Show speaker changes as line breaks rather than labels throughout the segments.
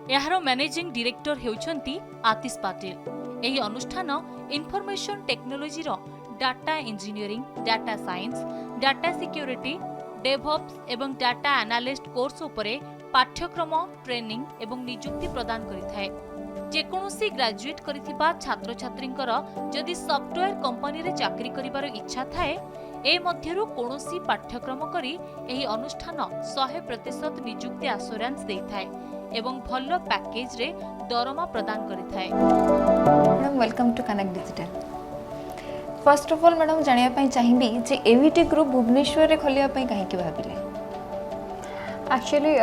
यार managing director हेउछंती आतिश पाटिल। एही अनुष्ठान इनफॉरमेशन टेक्नोलोजी रो data engineering, data science, data security, DevOps एवं डाटा एनालिस्ट कोर्स उपरे पाठ्यक्रम, ट्रेनिंग एवं नियुक्ति प्रदान करिथाय। जेकोसी ग्रेजुएट करिथिबा छात्र छात्रींकर जदि सॉफ्टवेयर कंपनी रे चाकरी करिवार इच्छा थाए, ए मध्यरु कोनोसी पाठ्यक्रम करी एही अनुष्ठान 100% नियुक्ति आश्योरेंस देइथाय एवं भल्ल पैकेज रे दरमा प्रदान करिथाय।
Madam welcome to Connect Digital. First of all madam जानिया पई चाहिबी जे एवीटी ग्रुप भुवनेश्वर रे खोलिया पई काहे के भाबिले?
एक्चुअली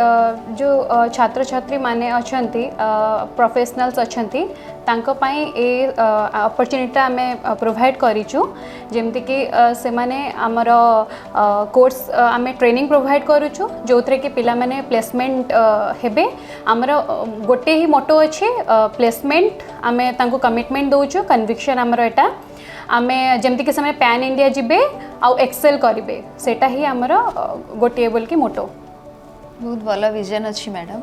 जो छात्र छात्री माने अछंती प्रोफेशनल्स अछंती तांको पई ए अपॉर्चुनिटी आमे प्रोवाइड करिचु, जेमति कि से माने हमर कोर्स आमे ट्रेनिंग प्रोवाइड करूछु जोथरे कि पिला माने प्लेसमेंट हेबे। हमर गोटे ही मोटो अछि प्लेसमेंट, आमे तांको कमिटमेंट दोछु, कन्विक्शन हमर एटा आमे जेमति कि समय पैन इंडिया जिबे आ एक्सेल करिवे, सेटा ही हमर गोटे बोल कि मोटो।
बहुत भल विजन अच्छी मैडम।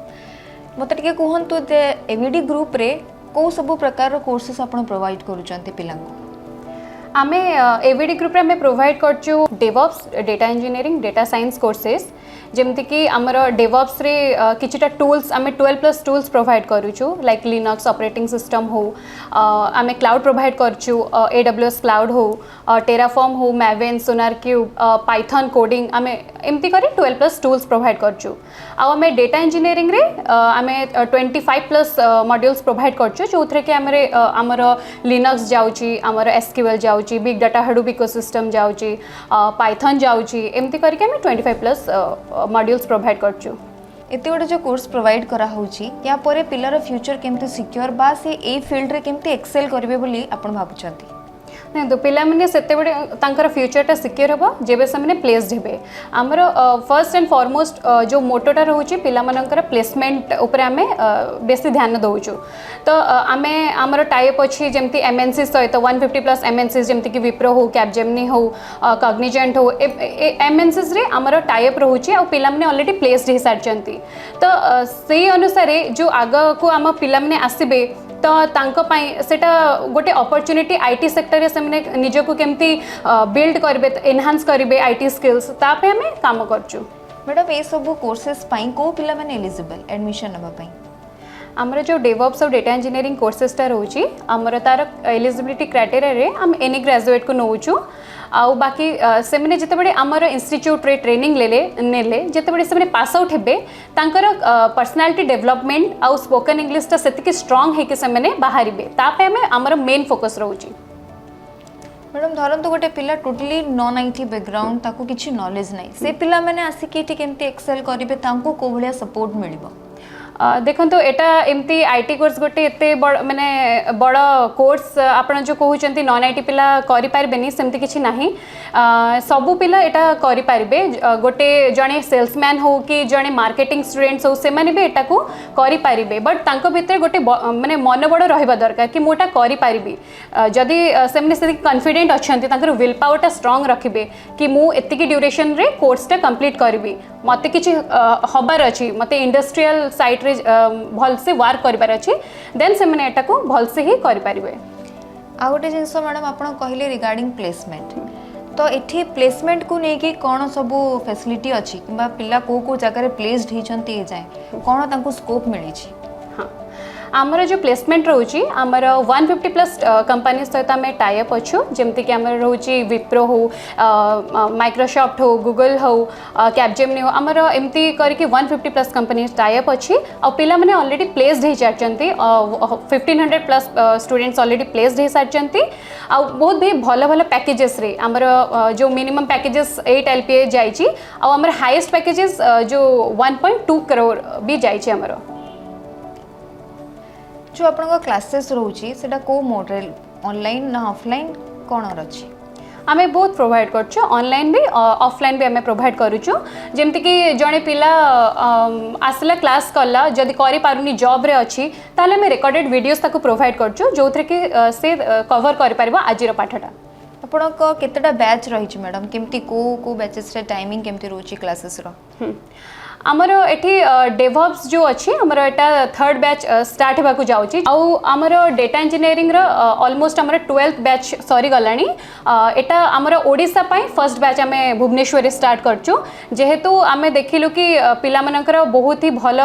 मत टे कहतु एवीडी ग्रुप रे कौ सब प्रकार कोर्सेस आपण प्रोवाइड करूचंते पिलांको?
आमे एवीडी ग्रुप रे आमे प्रोवाइड करचु DevOps, data engineering, data science courses, जेमति कि हमर डेवऑप्स रे किछटा टूल्स आमे 12+ टूल्स प्रोवाइड करूचु, लाइक लिनक्स ऑपरेटिंग सिस्टम हो, आमे क्लाउड प्रोवाइड करचु, AWS क्लाउड हो, टेराफॉर्म हो, Maven, SonarQube, Python coding, आमे एमती करी 12+ टूल्स प्रोवाइड करचु। आ आमे डाटा इंजीनियरिंग रे आमे 25+ मॉड्यूल्स प्रोवाइड करचु, जोथरे कि हमर लिनक्स जाउची, हमर SQL जाउची, बिग डाटा हडूप इकोसिस्टम जाउची, पाइथन जाउची, एमती करके आमे 25+ मॉड्यूल्स प्रोवाइड करचु।
एते गोटे जो कोर्स प्रोवाइड करा होची या परे पिलार फ्यूचर केमती सिक्योर बा से ए फील्ड रे केमती एक्सेल करिवे बोली आपण भाबुचंती?
नहीं तो पिला माने सेते बडे तांकर फ्यूचरटा सिक्योर हबो जेबे से माने प्लेस्ड हेबे। हमर फर्स्ट एंड फॉरमोस्ट जो मोटोटा रहउची पिला मानकर प्लेसमेंट ऊपर आमे बेसी ध्यान दउचु। तो आमे हमर टाइप अछि जेमति एमएनसी सहित 150+ एमएनसी जेमति कि विप्रो हो, कैपजेमिनी हो, कॉग्निजेंट हो, एमएनसीज रे हमर टाइप रहउची आ पिला माने ऑलरेडी प्लेस्ड हि सारचंती। तो सेही अनुसार जो आगा को हम पिला माने आसीबे तो तांको पाई सेटा गोटे अपॉर्चुनिटी आईटी सेक्टर से माने निजको केमती बिल्ड करबे, एनहांस करबे आईटी स्किल्स, तापे हमें काम करचु।
मैडम ए सब कोर्सेस पाई को पिला माने एलिजिबल एडमिशन नबा पाई?
आमर जो डेवऑप्स और डाटा इंजीनियरिंग कोर्सेसटा रोची आमर तार एलिजिबिलिटी क्राइटेरिया रे हम एनी ग्रेजुएट को नौचु। आउ बाकी से मैंने जिते बड़े आमर इंस्टीट्यूट रे ट्रेनिंग नेले जिते बड़े से मैंने पास आउट हेबे तांकर पर्सनालिटी डेवलपमेंट आउ स्पोकन इंग्लिश ता सेतिकी स्ट्रांग है कि से मैंने बाहरिबे, तापे हमें आमर मेन फोकस रहउची।
मैडम धरन तो गोटे पिला टोटली नॉन आईटी बैकग्राउंड ताको किछि नॉलेज नै, से पिला माने आसी कि केमती एक्सेल करिवे तांको को भलिया सपोर्ट मिलिबो?
देखो तो एटा एमती आईटी कोर्स गोटे एते माने बड़ कोर्स आपण जो कहउचंती नॉन आईटी पिला करि पारबेनी, सेमती किछि नाही। सबु पिला एटा करि पारबे, गोटे जणे सेल्समैन हो कि जणे मार्केटिंग स्टूडेंट्स हो, से माने बे एटा को करि पारिबे, बट तांको भितर गोटे माने मन बड़ रहबा दरकार कि मोटा करि पारिबी। जदि से माने से कॉन्फिडेंट अछंती, तांकर विल पावरटा स्ट्रांग रखिबे कि मु एतिकी ड्यूरेशन रे कोर्सटा कंप्लीट करबी, मते किछि हबार अछि, मते इंडस्ट्रियल साइट रे भल से वर्क करिबार अछि, देन से माने एटा को भल से ही करि पारिबे।
आ गोटे जिंस मैडम आपण कहले रिगार्डिंग प्लेसमेंट, तो एठी प्लेसमेंट को नेकी कोन सब फैसिलिटी अछि किबा पिला को जगह रे प्लेस्ड हिचंती ए जाय कोन तांको स्कोप मिली छी?
हाँ, आमर जो प्लेसमेंट रोची आमर 150+ कंपनी सहित आम टाइप अच्छु, जमती कि आमर रोची विप्रो हो, माइक्रोसॉफ्ट हो, गूगल हो, कैपजेमिनी हो, आमर एमती करके 150+ कंपनी टाइप अच्छी। आ पिला माने ऑलरेडी प्लेस्ड हो सारचंती, 1500+ स्टूडेंट्स ऑलरेडी प्लेस्ड हो सारचंती। आ बहुत भी भल भल पैकेजेस रे आमर जो मिनिमम पैकेजेस 8 LPA जाइची, आ आमर हाईएस्ट पैकेजेस जो 1.2 करोड़ भी जाइची। आमर
जो आपन क्लासेस रोची सेटा को मॉडल ऑनलाइन ना ऑफलाइन कोन रची?
आमे बहुत प्रोवाइड करछु, ऑनलाइन भी ऑफलाइन भी आमे प्रोवाइड करूछु। जेमति कि जणे पिला आसला क्लास कला जदि करि पारुनी जॉब रे अछि ताले आमे रिकॉर्डेड वीडियोस ताको प्रोवाइड करछु, जोथरे कि से कवर करि परबा आजिर पाठटा।
आपण को केतेटा बैच रही मैडम, केमती को बैचेस रे टाइमिंग केमती रोची क्लासेस रो?
आमर एठी डेवॉप्स जो अच्छी आमर एटा थर्ड बैच स्टार्ट होगा जाऊँगी आउ आमर डेटा इंजीनियरिंग ऑलमोस्ट आमर 12th बैच सरी गलानी एटा आमर ओडिशा पाई फर्स्ट बैच आम भुवनेश्वर स्टार्ट करचु जेहेतु आम देखिलु कि पिला मानकर बहुत ही भल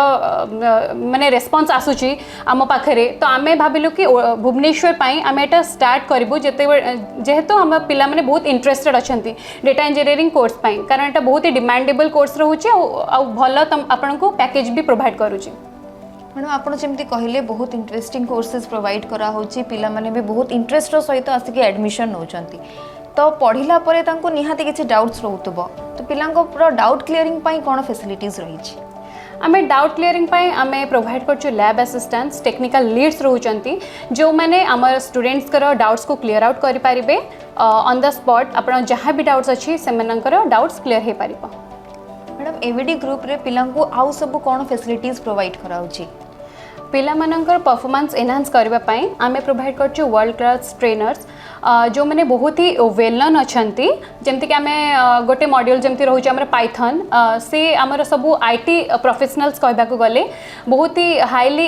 माने रेस्पॉन्स आसुची आम पाखरे तो आम भाविलु कि भुवनेश्वर पाई आम एटा स्टार्ट करूँ जेहेतु आम पिला माने बहुत इंटरेस्टेड अच्छा डेटा इंजीनियरिंग कोर्स पाई कारण एटा बहुत ही डिमांडेबल कोर्स रोचे भल आपन को पैकेज भी प्रोवाइड करूची।
मैडम आप जमी कहले बहुत इंटरेस्टिंग कोर्सेज प्रोवाइड करा होची पिला माने भी बहुत इंटरेस्ट सहित आसिक एडमिशन नौचंती तो पढ़िला परे तांको निहाती किसी डाउट्स रहउतबो तो पिलांको पूरा डाउट क्लियरिंग पाई कोन फैसिलिटीज रही छी
आमे डाउट क्लियरिंग पाई आमे प्रोवाइड करछु लैब असिस्टेंट्स टेक्निकल लीड्स रहउचंती जो माने हमर स्टूडेंट्स कर डाउट्स को क्लियर आउट करि पारिबे ऑन द स्पॉट आपण जहाँ भी डाउट्स अच्छी से डाउट्स क्लियर हो पार।
मैडम एवीडी ग्रुप रे पिलांको आउ सब कोन फैसिलिटीज प्रोवाइड कराउची
पिला मानकर परफॉर्मेंस एनहांस करबा पाई आमे प्रोवाइड करछु वर्ल्ड क्लास ट्रेनर्स जो मैंने बहुत ही वेल नोन अच्छी जमती कि आम गोटे मॉड्यूल जमती रोचे आम पाइथन से आमर सबू आईटी प्रोफेशनल्स कहबाक गले बहुत ही हाईली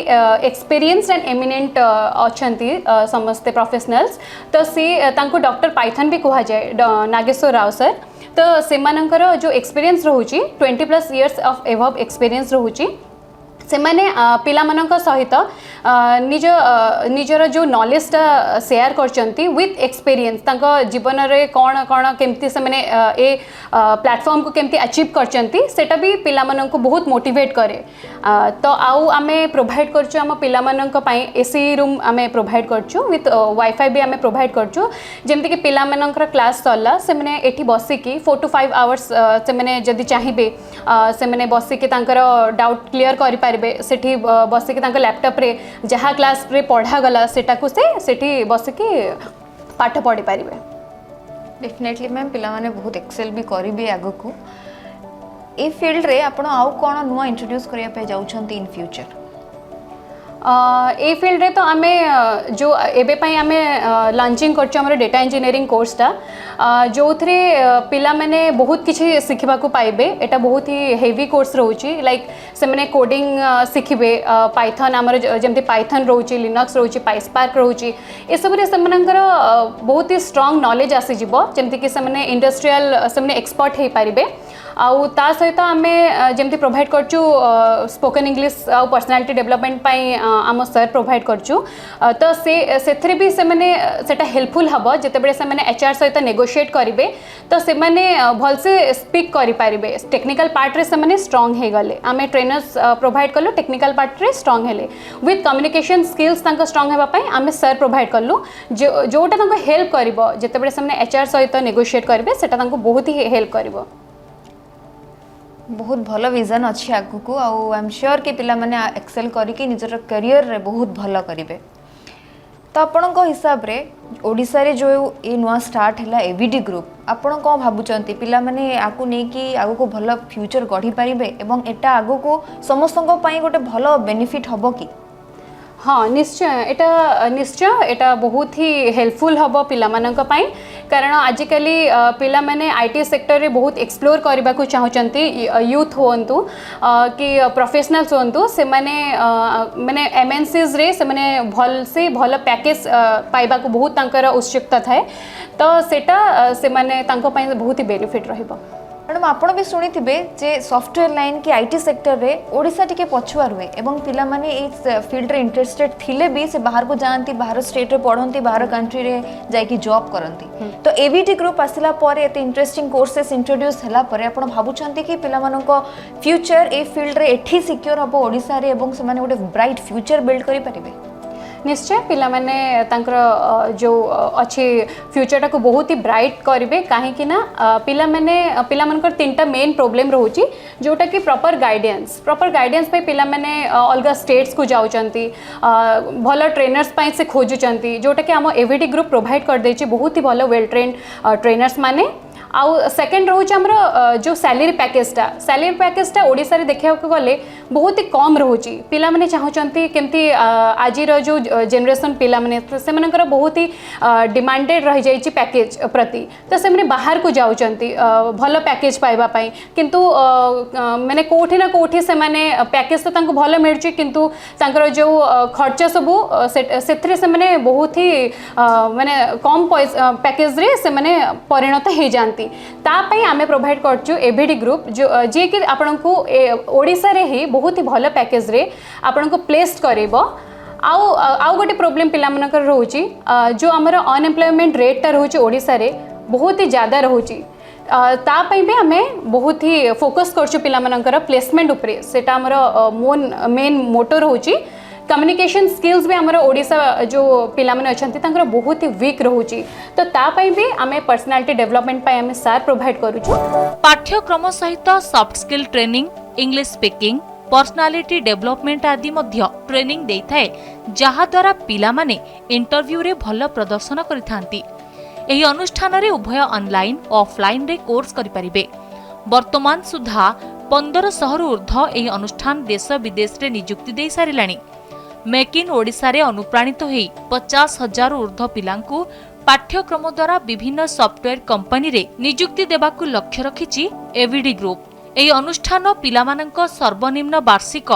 एक्सपीरियंस एंड एमिनेंट अच्छा समस्ते प्रोफेशनल्स तो सी तांको डॉक्टर पाइथन भी कह जाए नागेश्वर राव सर तो से जो एक्सपीरियंस रोची 20+ इयर्स ऑफ एभव एक्सपीरियंस रोची से माने पिला मानक सहित निजर जो नॉलेजटा शेयर करचंती विथ एक्सपीरियंस तांको जीवन रे कौन कौन केमती से माने ए प्लेटफॉर्म को केमती अचीव करचंती सेटा भी पिला मानक बहुत मोटिवेट करे तो आउ आमे प्रोवाइड करछु हम पिला मानक पई एसी रूम आमे प्रोवाइड करछु विथ वाईफाई भी आमे प्रोवाइड करछु जेमती कि पिला मानकर क्लास सरला से माने एठी बसिकी 4 to 5 आवर्स से माने जदी चाहिबे से माने बसिकी तांकर डाउट क्लियर करि सेठी बसिकी तांको लैपटॉप रे जहाँ क्लास रे पढ़ा गला सेटा को सेठी बसिकी पाठ पढ़ी पारिबे।
डेफिनेटली मैम पिला माने बहुत एक्सेल भी करिबे आगो को ए फील्ड रे आपण आउ कोन नुवा इंट्रोड्यूस करिया पे जाउछंती इन फ्यूचर
ए फील्ड रे तो आमे जो एबे पई आमे लॉन्चिंग करछु हमर डेटा इंजीनियरिंग कोर्सटा जो थरे पिला माने बहुत किछि सिखबा को पाइबे एटा बहुत ही हेवी कोर्स रहउची लाइक से माने कोडिंग सिखबे पाइथन हमर जेमते पाइथन रहउची लिनक्स रहउची पाइस्पार्क रहउची ए सब रे से मानकर बहुत ही स्ट्रांग नॉलेज आसी जिवो जेमते कि से माने इंडस्ट्रियल से माने एक्सपर्ट हे पारिबे आउ ता सहित आमे जेमती प्रोवाइड करछु स्पोकन इंग्लिश आ पर्सनालिटी डेवलपमेंट पाई आम सर प्रोवाइड करछु तो से भी से माने सेटा हेल्पफुल हबो जते बेले से माने एचआर सहित नेगोशिएट करिवे तो से माने भल से स्पीक करि पारिबे टेक्निकल पार्ट रे से माने स्ट्रांग हे गले आमे ट्रेनर्स प्रोवाइड करलो टेक्निकल पार्ट रे स्ट्रांग हेले विथ कम्युनिकेशन स्किल्स तांको स्ट्रांग हेबा पाई आमे सर प्रोवाइड करलो जोटा तांको हेल्प करिवो जते बेले से माने एचआर सहित नेगोशिएट करिवे सेटा तांको बहुत ही हेल्प करिवो।
बहुत भल विजन अच्छी आगु को आउ आई एम श्योर कि पिला माने एक्सेल करके निजर करियर रे बहुत भल करिवे तो आपण को हिसाब रे ओडिसा रे जो ए नुआ स्टार्ट हैला एवीडी ग्रुप आपण को भाबुचंती पिला माने आकु नै कि आगु को भल फ्यूचर गढ़ी पारिबे एवं एटा आगु को समस्त को पई गोटे भल बेनिफिट हबो कि
हाँ निश्चय एटा बहुत ही हेल्पफुल हम पिलामानंक पाई कारण आजिकली पिला माने आईटी सेक्टर रे बहुत एक्सप्लोर करबा को चाहचंती यूथ होंतु कि प्रोफेशनल्स होंतु से माने एमएनसीज रे से माने भल से भल पैकेज पाइबा को बहुत तांकर उत्सुकता थाए तो सेटा से माने तांको पाई बहुत ही बेनिफिट रहिबो।
मैडम आपण भी शुणी थे जे सॉफ्टवेयर लाइन कि आईटी सेक्टर रे ओडिशा टिके पछुआ रुए एवं पिला माने इस फील्ड रे इंटरेस्टेड थिले भी से बाहर को जानती बाहर स्टेट रे पढ़ंती बाहर कंट्री रे जाई कि जॉब करंती तो एवीटी ग्रुप आसिला पर एते इंटरेस्टिंग कोर्सेस इंट्रोड्यूस हला पर आपण भाबुचंती कि पिला मानको फ्यूचर ए फील्ड रे एठी सिक्योर हबो ओडिशा रे एवं से माने गोटे ब्राइट फ्यूचर बिल्ड करि परिबे।
निश्चय पिला माने तांकर जो अच्छी फ्यूचर को बहुत ही ब्राइट करेंगे कहीं ना पिला मानकर 3टा मेन प्रोब्लेम रोची जोटा कि प्रॉपर गाइडेंस पे पिला माने अलग स्टेट्स को जाउचंती भल ट्रेनर्स पाई से खोजुचंती जोटा कि आम एवीडी ग्रुप प्रोवाइड कर देछि बहुत ही भल वेल ट्रेन्ड ट्रेनर्स माने आउ सेकेंड रोचे आमर जो सैलरी पैकेजटा ओडिशा रे देखा गले बहुत ही कम रोचे पिला माने चाहते केमती आज जो जेनरेशन पिला माने से बहुत ही डिमांडेड रही जाइए पैकेज प्रति तो से बाहर को जाऊँगी भल पैकेज पाइबापी किंतु मैंने कोठी ना कोठी से माने पैकेज तो तांको भल मिलुची किंतु तांकर जो खर्च सबू से माने बहुत ही माने कम पैकेज रे से माने परिणत हो जाती तापाई आमे प्रोवाइड करछु एवीडी ग्रुप जो जे कि आपन को ओडिसा रे ही बहुत ही भल पैकेज रे आपन को प्लेस्ड करेबो आउ गोटे प्रोब्लेम पिला मनकर रोची जो आमर अनएम्प्लॉयमेंट रेटटा रोची ओडिसा रे बहुत ही ज़्यादा रोची तापाई भी आमे बहुत ही फोकस करछु पिला मनकर प्लेसमेंट उपरे सेटा आमर मेन मोटो रोची कम्युनिकेशन स्किल्स भी आमर ओडिशा जो पिला माने अछंती तांकर बहुत ही वीक रहूची तो तापाई भी आमे पर्सनालिटी डेवलपमेंट पाई आमे सार प्रोवाइड करूछु
पाठ्यक्रम सहित soft skill training English speaking personality development आदि मध्य ट्रेनिंग देइथाय जहा द्वारा पिला माने इंटरव्यू रे भल प्रदर्शन करिथांती एही अनुष्ठान रे उभय ऑनलाइन ऑफलाइन रे कोर्स करि परिबे वर्तमान सुधा 1500 रु ऊर्ध्व एही अनुष्ठान देश विदेश रे नियुक्ति देई सारिलाणी मेक इन ओडिशा रे अनुप्राणित होई 50,000 ऊर्ध्व पिलांकु पाठ्यक्रम द्वारा विभिन्न सॉफ्टवेयर कंपनी रे नियुक्ति देबाकु लक्ष्य रखिछि एवीडी ग्रुप एही अनुष्ठान पिलामानंक सर्वनिम्न वार्षिक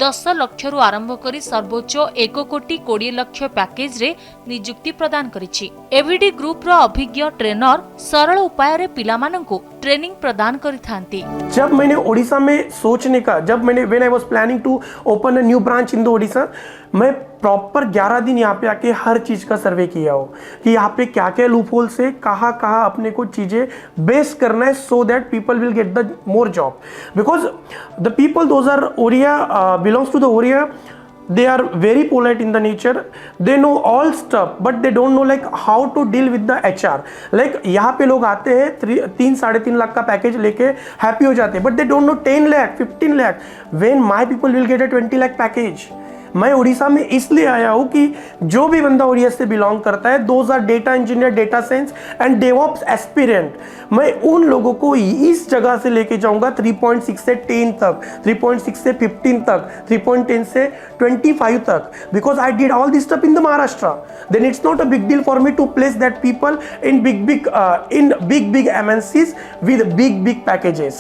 10 लाख रु आरंभ करी सर्वोच्च 1 कोटी 20 लाख पैकेज रे नियुक्ति प्रदान करिछि एवीडी ग्रुप रो अभिज्ञ ट्रेनर सरल उपाय रे पिलामानंकु ट्रेनिंग प्रदान करिथांती।
जब मैंने ओडिशा में सोचने का when I was planning to open a new branch in the Odisha मैं प्रॉपर 11 दिन यहाँ पे आके हर चीज़ का सर्वे किया हो कि यहाँ पे क्या क्या लूप होल से कहाँ अपने को चीज़ें बेस करना है so that people will get the more job because the people those are Oriya belongs to the Oriya they are very polite in the nature, they know all stuff but they don't know like how to deal with the HR like यहाँ पे लोग आते हैं 3-3.5 लाख का package लेके happy हो जाते हैं but they don't know 10 lakh 15 lakh when my people will get a 20 lakh package। मैं उड़ीसा में इसलिए आया हूँ कि जो भी बंदा उड़ीसा से बिलोंग करता है those are data engineer data science and DevOps aspirant मैं उन लोगों को इस जगह से लेके जाऊंगा 3.6 से 10 तक 3.6 से 15 तक 3.10 से 25 तक because I did all this stuff in the Maharashtra then it's not a big deal for me to place that people in big MNCs with big packages.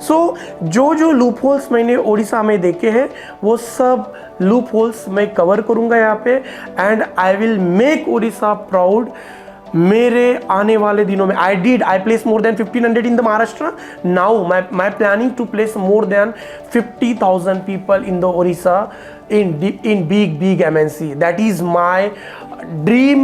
So जो लूप होल्स मैंने ओडिशा में देखे हैं वो सब लूप होल्स मैं cover करूंगा यहाँ पे and I will make Odisha proud. मेरे आने वाले दिनों में I place more than 1500 in the Maharashtra. Now my planning to place more than 50,000 people in the Odisha in big MNC। that is my dream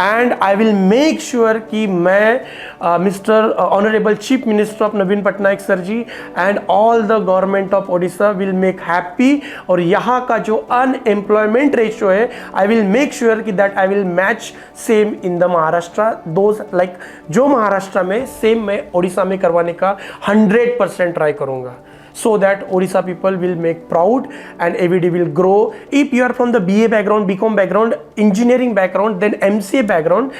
and I will make sure कि मैं Mr. Honorable Chief Minister of Naveen Patnaik sir ji and all the government of Odisha will make happy और यहाँ का जो unemployment ratio है I will make sure कि that I will match same in the Maharashtra those like जो महाराष्ट्र में same मैं ओडिशा में करवाने का 100% ट्राई करूँगा so that Odisha people will make proud and AVD will grow। If you are from the BA background, BCom background, engineering background, then MCA background,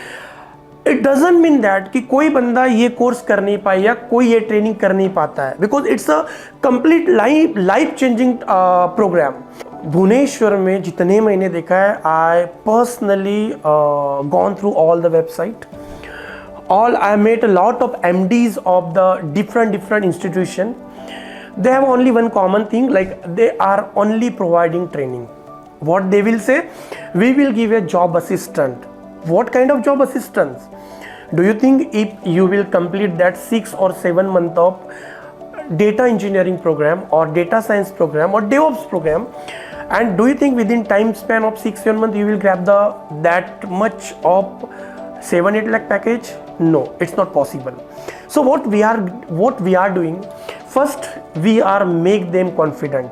it doesn't mean that कि कोई बंदा ये course कर नहीं पाए या कोई ये ट्रेनिंग कर नहीं पाता है because it's a complete life changing program। Bhubaneswar में जितने मैंने देखा है I personally gone through all the website, I met a lot of MDs of the different institution। They have only one common thing, like they are only providing training। What they will say, we will give a job assistant। What kind of job assistance? Do you think if you will complete that 6 or 7 month of data engineering program or data science program or DevOps program, and do you think within time span of 6-7 months you will grab that much of 7-8 lakh package? No, it's not possible। So what we are doing, first we are make them confident,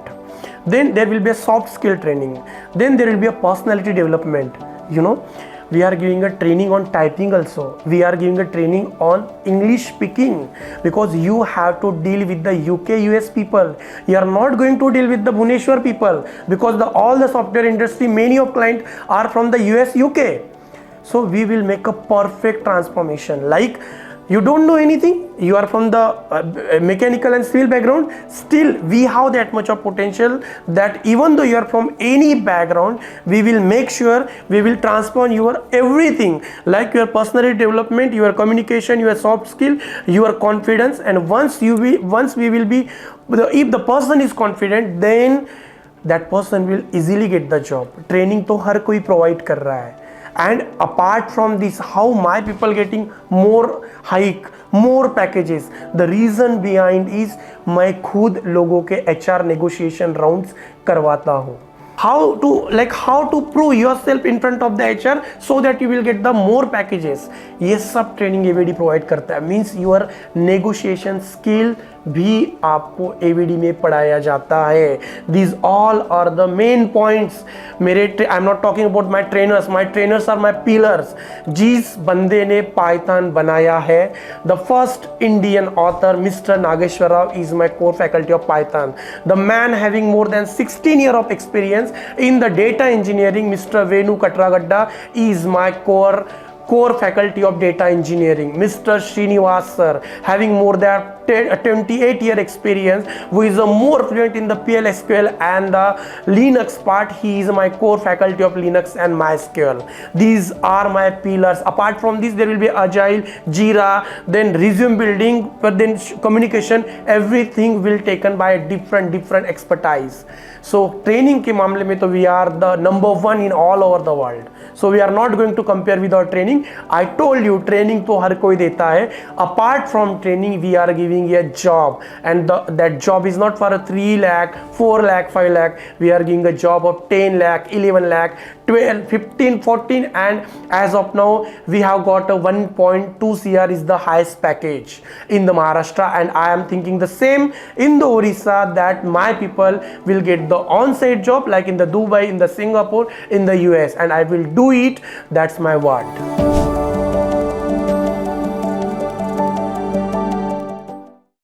then there will be a soft skill training, then there will be a personality development। You know, we are giving a training on typing also, we are giving a training on English speaking because you have to deal with the UK US people, you are not going to deal with the Bhubaneswar people because all the software industry, many of clients are from the US UK। So we will make a perfect transformation, like you don't know anything, you are from the mechanical and civil background, still we have that much of potential that even though you are from any background, we will make sure we will transform your everything, like your personality development, your communication, your soft skill, your confidence. And once we will be, if the person is confident, then that person will easily get the job. Training तो हर कोई provide कर रहा है. And apart from this, how my people getting more hike, more packages, the reason behind is मैं खुद लोगों के HR negotiation rounds करवाता हूँ. How to prove yourself in front of the HR so that you will get the more packages. ये सब training AVD provide करता है. Means your negotiation skill भी आपको AVD में पढ़ाया जाता है. These all are the main points. I am not talking about my trainers. My trainers are my pillars. जिस बंदे ने Python बनाया है, the first Indian author, Mr. Nageshwar Rao, is my core faculty of Python. The man having more than 16 years of experience in the data engineering, Mr. Venu Katragadda, is my core faculty of data engineering. Mr. Srinivas sir, having more than 28-year experience, who is more fluent in the PL/SQL and the Linux part, he is my core faculty of Linux and MySQL. These are my pillars. Apart from this, there will be Agile, Jira, then resume building, but then communication. Everything will taken by different expertise. So training के मामले में तो we are the number one in all over the world. So we are not going to compare with our training. I told you training तो हर कोई देता है. Apart from training, we are giving a job, and that job is not for a 3 lakh, 4 lakh, 5 lakh. We are giving a job of 10 lakh, 11 lakh, 12, 15, 14, and as of now we have got a 1.2 CR is the highest package in the Maharashtra, and I am thinking the same in the Orissa, that my people will get the on-site job like in the Dubai, in the Singapore, in the US, and I will do it. That's my word.